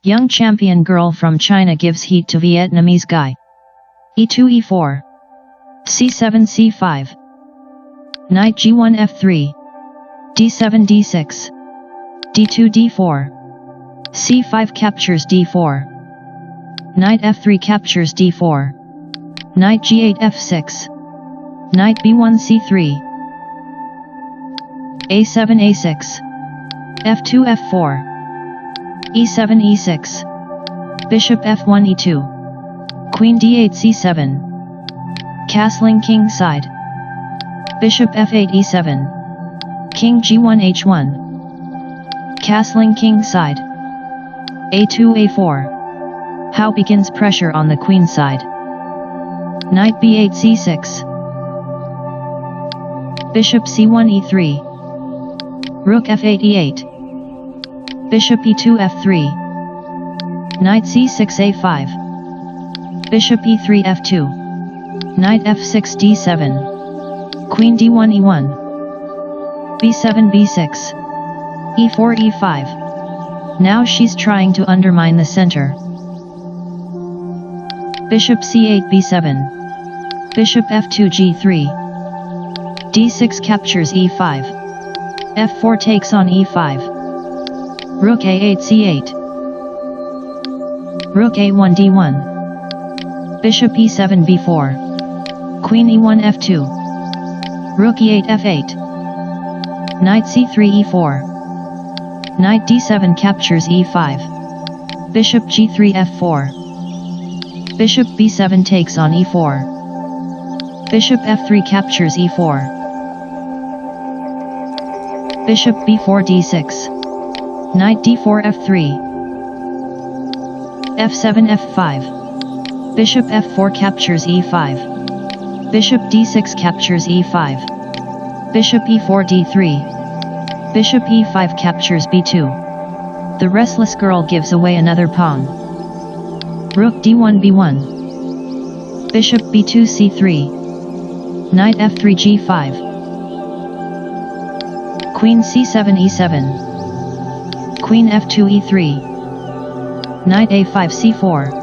Young champion girl from China gives heat to Vietnamese guy. E2 E4. C7 C5. Knight G1 F3. D7 D6. D2 D4. C5 captures D4. Knight F3 captures D4. Knight G8 F6. Knight B1 C3. A7 A6. F2 F4. E7 E6. Bishop F1 E2. Queen D8 C7. Castling king side. Bishop F8 E7. King G1 H1. Castling king side. A2 A4. How begins pressure on the queen side. Knight B8 C6. Bishop C1 E3. Rook F8 E8. Bishop E2 F3. Knight C6 A5. Bishop E3 F2. Knight F6 D7. Queen D1 E1. B7 B6. E4 E5. Now she's trying to undermine the center. Bishop C8 B7. Bishop F2 G3. D6 captures E5. F4 takes on E5. Rook A8 C8. Rook A1 D1. Bishop E7 B4. Queen E1 F2. Rook E8 F8. Knight C3 E4. Knight D7 captures E5. Bishop G3 F4. Bishop B7 takes on E4. Bishop F3 captures E4. Bishop B4 D6. Knight D4 F3. F7 F5. Bishop F4 captures E5. Bishop D6 captures E5. Bishop E4 D3. Bishop E5 captures B2. The restless girl gives away another pawn. Rook D1 B1. Bishop B2 C3. Knight F3 G5. Queen C7 E7. Queen F2 E3. Knight A5 C4.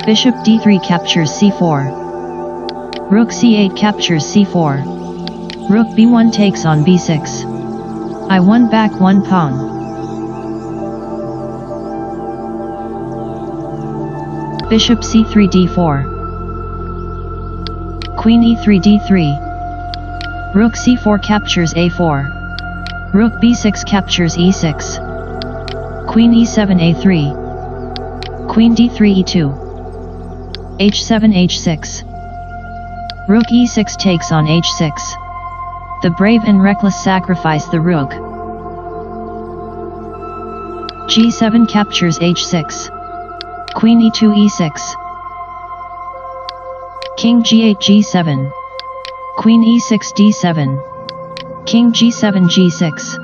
Bishop D3 captures C4. Rook C8 captures C4. Rook B1 takes on B6. I won back one pawn. Bishop C3 D4. Queen E3 D3. Rook C4 captures A4. Rook B6 captures E6. Queen E7 A3. Queen D3 E2. H7 H6. Rook E6 takes on H6. The brave and reckless sacrifice the rook. G7 captures H6. Queen E2 E6. King G8 G7. Queen E6 D7. King G7 G6.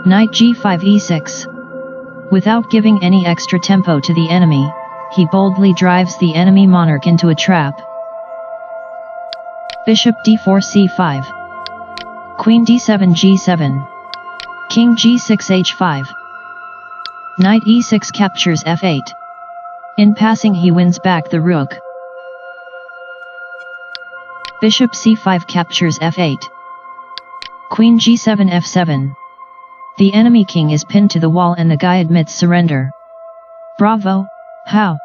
Knight G5 E6. Without giving any extra tempo to the enemy, he boldly drives the enemy monarch into a trap. Bishop D4 C5. Queen D7 G7. King G6 H5. Knight E6 captures F8. In passing he wins back the rook. Bishop C5 captures F8. Queen G7 F7. The enemy king is pinned to the wall and the guy admits surrender. Bravo! How?